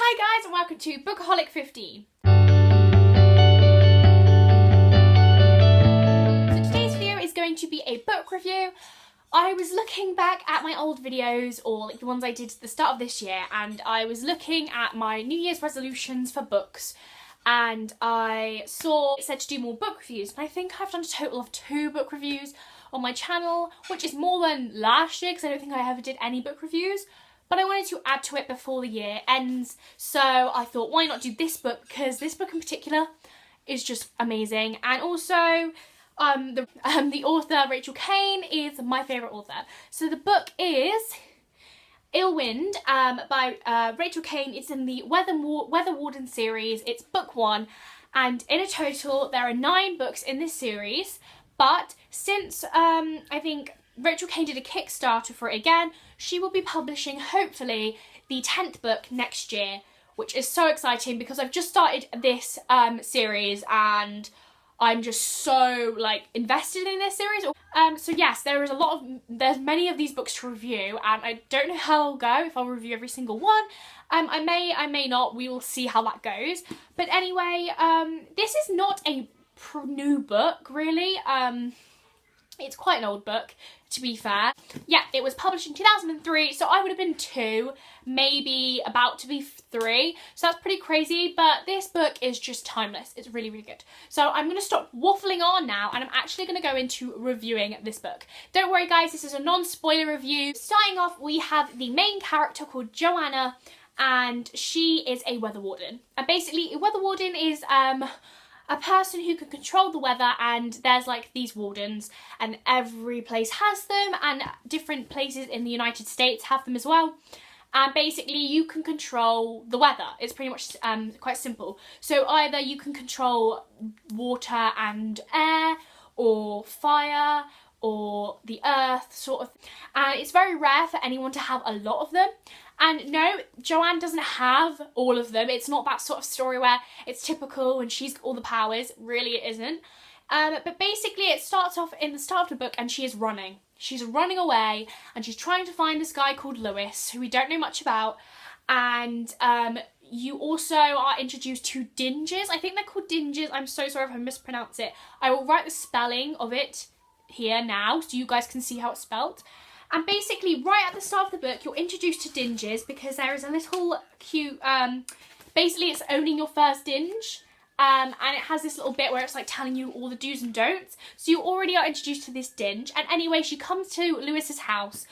Hi guys and welcome to Bookaholic 15. So today's video is going to be a book review. I was looking back at my old videos, or like the ones I did at the start of this year, and I was looking at my New Year's resolutions for books, and I saw it said to do more book reviews, and I think I've done a total of 2 book reviews on my channel, which is more than last year because I don't think I ever did any book reviews. But I wanted to add to it before the year ends, so I thought why not do this book, because this book in particular is just amazing. And also the author Rachel Caine is my favourite author. So the book is Ill Wind by Rachel Caine. It's in the Weather Warden series. It's book 1, and in a total there are 9 books in this series, but since I think Rachel Caine did a Kickstarter for it again, she will be publishing, hopefully, the 10th book next year, which is so exciting because I've just started this series and I'm just so, like, invested in this series. So yes, there's many of these books to review, and I don't know how I'll go, if I'll review every single one. I may not, we will see how that goes. But anyway, this is not a new book, really. It's quite an old book, to be fair. Yeah, it was published in 2003, so I would have been 2, maybe about to be 3, so that's pretty crazy, but this book is just timeless. It's really, really good. So I'm going to stop waffling on now, and I'm actually going to go into reviewing this book. Don't worry guys, this is a non-spoiler review. Starting off, we have the main character called Joanna, and she is a weather warden. And basically, a weather warden is a person who can control the weather, and there's like these wardens and every place has them, and different places in the United States have them as well. And basically you can control the weather. It's pretty much quite simple. So either you can control water and air, or fire, or the earth, sort of. And it's very rare for anyone to have a lot of them. And no, Joanne doesn't have all of them. It's not that sort of story where it's typical and she's got all the powers. Really, it isn't. But basically it starts off in the start of the book and she is running. She's running away and she's trying to find this guy called Lewis, who we don't know much about. And you also are introduced to dinges. I think they're called dinges. I'm so sorry if I mispronounce it. I will write the spelling of it here now so you guys can see how it's spelt. And basically, right at the start of the book, you're introduced to dinges because there is a little cute, basically it's owning your first dinge. And it has this little bit where it's like telling you all the do's and don'ts. So you already are introduced to this dinge. And anyway, she comes to Lewis's house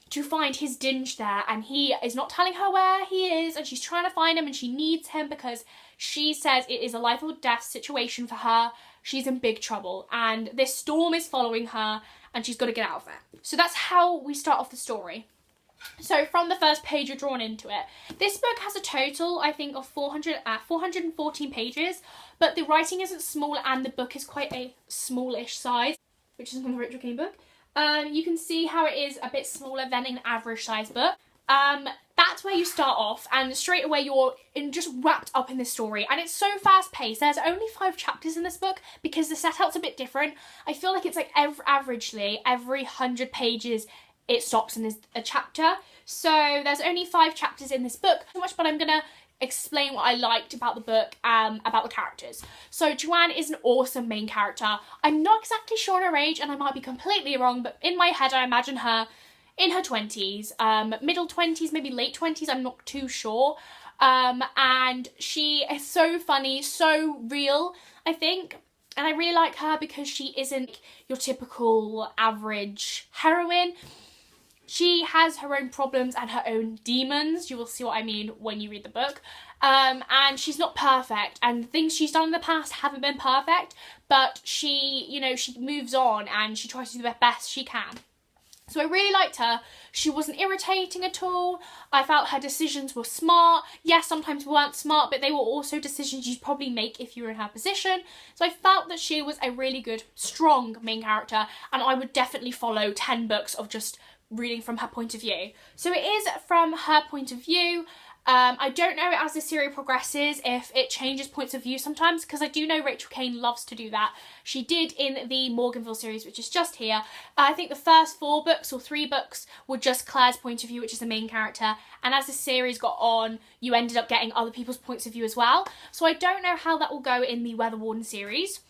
to find his dinge there. And he is not telling her where he is. And she's trying to find him and she needs him because she says it is a life or death situation for her. She's in big trouble. And this storm is following her. And she's got to get out of there. So that's how we start off the story. So from the first page you're drawn into it. This book has a total, I think, of 414 pages, but the writing isn't small and the book is quite a smallish size, which is from the Rachel Caine book. You can see how it is a bit smaller than an average size book. That's where you start off, and straight away you're just wrapped up in this story, and it's so fast paced. There's only 5 chapters in this book because the setout's a bit different. I feel like it's like averagely every 100 pages it stops and there's a chapter. So there's only 5 chapters in this book, so much, but I'm gonna explain what I liked about the book, about the characters. So Joanne is an awesome main character. I'm not exactly sure her age, and I might be completely wrong, but in my head I imagine her in her 20s, middle 20s, maybe late 20s, I'm not too sure. And she is so funny, so real, I think. And I really like her because she isn't your typical average heroine. She has her own problems and her own demons. You will see what I mean when you read the book. And she's not perfect, and the things she's done in the past haven't been perfect, but she, you know, she moves on and she tries to do the best she can. So I really liked her. She wasn't irritating at all. I felt her decisions were smart. Yes, sometimes weren't smart, but they were also decisions you'd probably make if you were in her position. So I felt that she was a really good, strong main character, and I would definitely follow 10 books of just reading from her point of view. So it is from her point of view. I don't know as the series progresses if it changes points of view sometimes, because I do know Rachel Caine loves to do that. She did in the Morganville series, which is just here. I think the first 4 books or 3 books were just Claire's point of view, which is the main character, and as the series got on, you ended up getting other people's points of view as well. So I don't know how that will go in the Weather Warden series.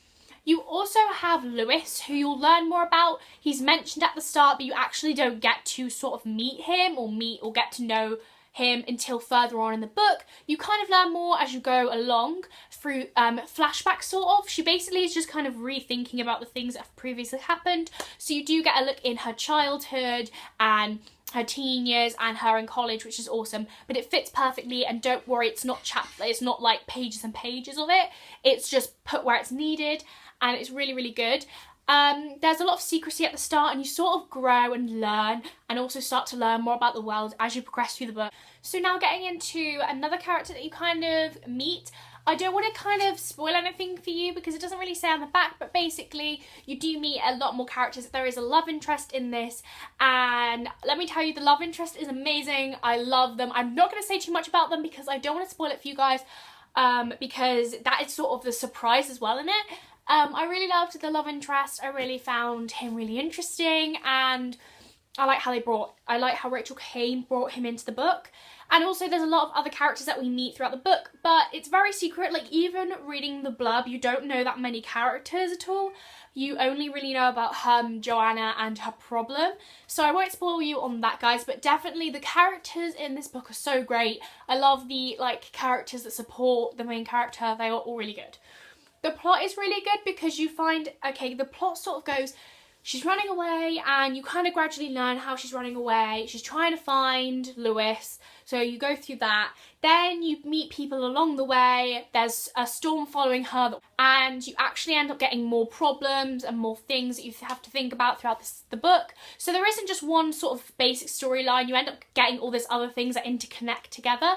You also have Lewis, who you'll learn more about. He's mentioned at the start, but you actually don't get to sort of meet him or get to know him until further on in the book. You kind of learn more as you go along through flashbacks, sort of. She basically is just kind of rethinking about the things that have previously happened. So you do get a look in her childhood and her teen years and her in college, which is awesome. But it fits perfectly, and don't worry, it's not like pages and pages of it. It's just put where it's needed, and it's really, really good. There's a lot of secrecy at the start, and you sort of grow and learn and also start to learn more about the world as you progress through the book. So now getting into another character that you kind of meet. I don't want to kind of spoil anything for you because it doesn't really say on the back, but basically you do meet a lot more characters. There is a love interest in this, and let me tell you, the love interest is amazing. I love them. I'm not going to say too much about them because I don't want to spoil it for you guys, because that is sort of the surprise as well in it. I really loved the love interest. I really found him really interesting, and I like how Rachel Caine brought him into the book. And also there's a lot of other characters that we meet throughout the book, but it's very secret. Like, even reading the blurb, you don't know that many characters at all. You only really know about Joanna and her problem. So I won't spoil you on that, guys, but definitely the characters in this book are so great. I love the characters that support the main character. They are all really good. The plot is really good because you find, okay, the plot sort of goes, she's running away, and you kind of gradually learn how she's running away. She's trying to find Lewis, so you go through that. Then you meet people along the way. There's a storm following her, and you actually end up getting more problems and more things that you have to think about throughout the book. So there isn't just one sort of basic storyline. You end up getting all these other things that interconnect together.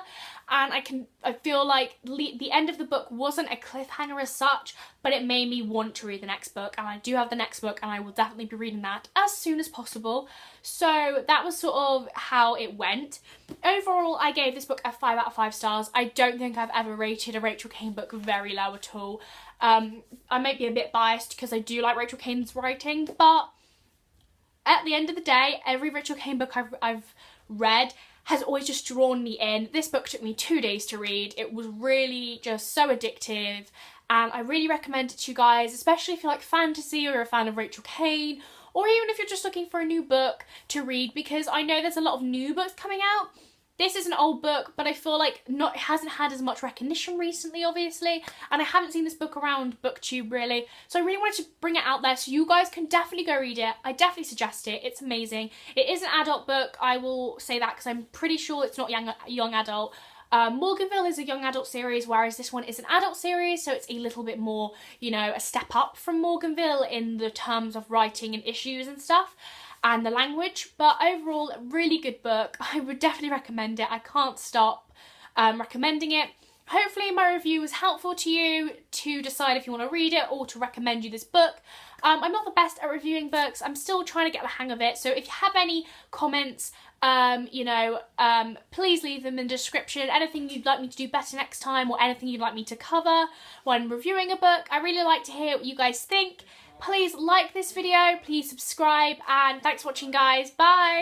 And I feel like the end of the book wasn't a cliffhanger as such, but it made me want to read the next book, and I do have the next book, and I will definitely be reading that as soon as possible. So that was sort of how it went. Overall, I gave this book a 5 out of 5 stars. I don't think I've ever rated a Rachel Caine book very low at all. I might be a bit biased because I do like Rachel Caine's writing, but at the end of the day, every Rachel Caine book I've read has always just drawn me in. This book took me 2 days to read. It was really just so addictive, and I really recommend it to you guys, especially if you like fantasy or you're a fan of Rachel Caine, or even if you're just looking for a new book to read, because I know there's a lot of new books coming out. This is an old book, but I feel like it hasn't had as much recognition recently, obviously, and I haven't seen this book around BookTube really, so I really wanted to bring it out there so you guys can definitely go read it. I definitely suggest it. It's amazing. It is an adult book, I will say that, because I'm pretty sure it's not young adult. Morganville is a young adult series, whereas this one is an adult series, so it's a little bit more, you know, a step up from Morganville in the terms of writing and issues and stuff, and the language. But overall, a really good book. I would definitely recommend it. I can't stop recommending it. Hopefully my review was helpful to you to decide if you want to read it or to recommend you this book. I'm not the best at reviewing books. I'm still trying to get the hang of it. So if you have any comments, please leave them in the description. Anything you'd like me to do better next time, or anything you'd like me to cover when reviewing a book. I really like to hear what you guys think. Please like this video, please subscribe, and thanks for watching, guys. Bye!